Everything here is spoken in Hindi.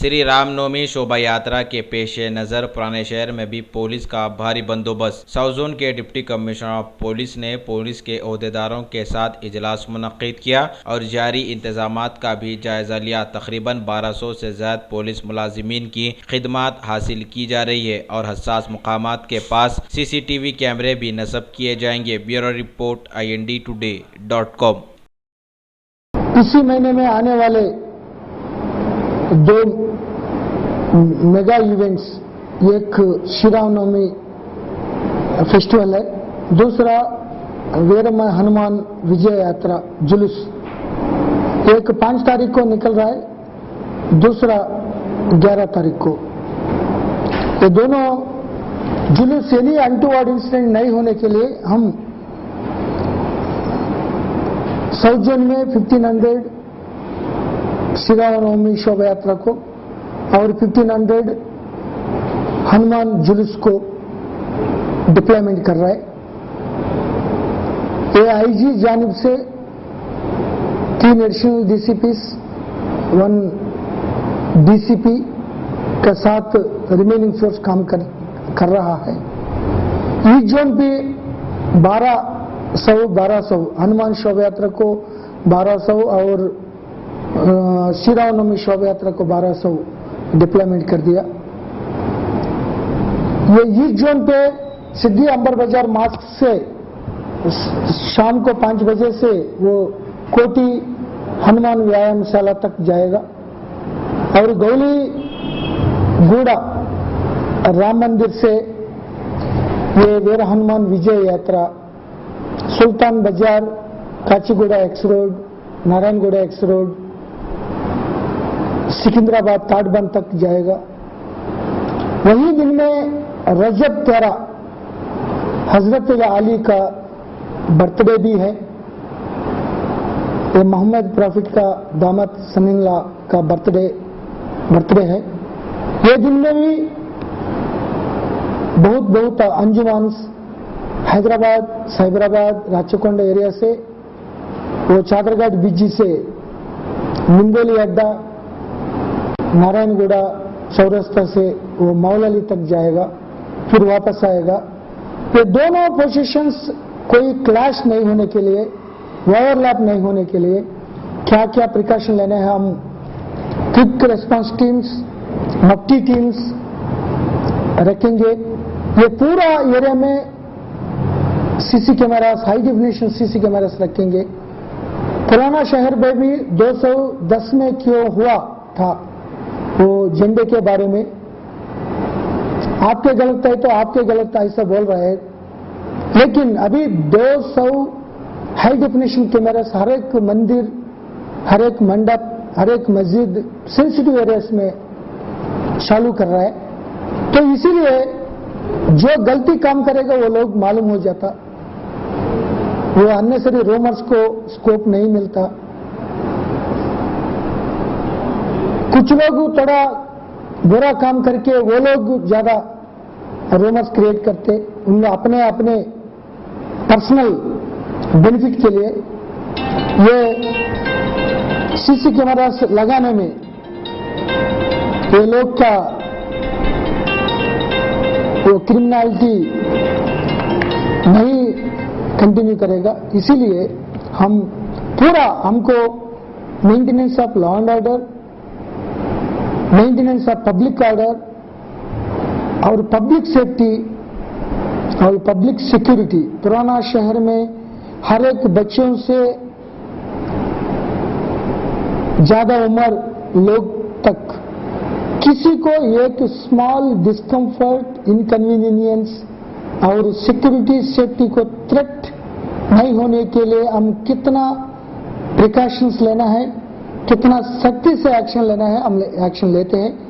श्री रामनवमी शोभा यात्रा के पेश नज़र पुराने शहर में भी पुलिस का भारी बंदोबस्त। साउथ जोन के डिप्टी कमिश्नर ऑफ पुलिस ने पुलिस के ओहदेदारों के साथ इजलास मुनक्किद किया और जारी इंतजामात का भी जायजा लिया। तकरीबन 1200 से ज्यादा पुलिस मुलाजिमीन की खिदमत हासिल की जा रही है और हसास मुकामात के पास CCTV कैमरे भी नस्ब किए जाएंगे। Bureau report INDtoday.com। इसी महीने में आने वाले 2 मेगा इवेंट्स, एक श्री रामनवमी फेस्टिवल है, दूसरा वीर हनुमान विजय यात्रा जुलूस। एक 5 तारीख को निकल रहा है, दूसरा 11 तारीख को। ये दोनों जुलूस यानी अनटूवर्ड इंसिडेंट नहीं होने के लिए हम साउथ जोन में 1500 श्री रामनवमी शोभा यात्रा को और 1500 हनुमान जुलूस को डिप्लॉयमेंट कर रहा है। ये IG जानिब से 3 एडिशनल DCPs, 1 DCP के साथ रिमेनिंग फोर्स काम कर रहा है। ईस्ट जोन पे 1200 हनुमान शोभा यात्रा को 1200 और श्री रामनवमी शोभा यात्रा को 1200 डिप्लॉयमेंट कर दिया। ये ईस्ट जोन पे सिद्धि अंबर बाजार मास्क से शाम को 5 बजे से वो कोटी हनुमान व्यायामशाला तक जाएगा और गौली गूड़ा राम मंदिर से ये वीर हनुमान विजय यात्रा Sultan Bazar, Kachiguda X road, Narayanguda X road, Secunderabad Tadbund तक जाएगा। वही दिन में रजब 13 हजरत अली का बर्थडे भी है। ये मोहम्मद प्रॉफिट का दामद समील्ला का बर्थडे है। ये दिन में भी बहुत अंजुमान्स हैदराबाद, साइबराबाद, राचकोंडा एरिया से वो चादरघाट बीजी से निंगोली अड्डा, नारायणगुड़ा चौरस्ता से वो मौलाली तक जाएगा, फिर वापस आएगा। ये दोनों पोजीशंस कोई क्लैश नहीं होने के लिए, ओवरलैप नहीं होने के लिए क्या क्या प्रिकॉशन लेने हैं हम क्विक रेस्पॉन्स टीम्स, मफ्टी टीम्स रखेंगे। ये पूरा एरिया में CC cameras, high definition CC cameras रखेंगे। पुराना शहर में भी 210 में क्यों हुआ था वो झंडे के बारे में, आपके गलत है तो आपके गलत ऐसा बोल रहे हैं, लेकिन अभी 200 हाई डेफिनेशन कैमरास हर एक मंदिर, हर एक मंडप, हर एक मस्जिद सेंसिटिव एरियाज में चालू कर रहा है। तो इसीलिए जो गलती काम करेगा वो लोग मालूम हो जाता, वो अननेसरी रूमर्स को स्कोप नहीं मिलता। कुछ लोग थोड़ा बुरा काम करके वो लोग ज्यादा रूमर्स क्रिएट करते, उनमें अपने पर्सनल बेनिफिट के लिए। ये CC कैमरा लगाने में ये लोग का वो क्रिमिनलिटी नहीं कंटिन्यू करेगा। इसीलिए हमको maintenance of law and order, maintenance of public order और पब्लिक सेफ्टी और पब्लिक सिक्योरिटी, पुराना शहर में हर एक बच्चों से ज्यादा उम्र लोग तक किसी को एक स्मॉल डिस्कम्फर्ट, इनकन्वीनियंस और सिक्योरिटी सेफ्टी को थ्रेट नहीं होने के लिए हम कितना प्रिकॉशंस लेना है, कितना सख्ती से एक्शन लेना है, हम एक्शन लेते हैं।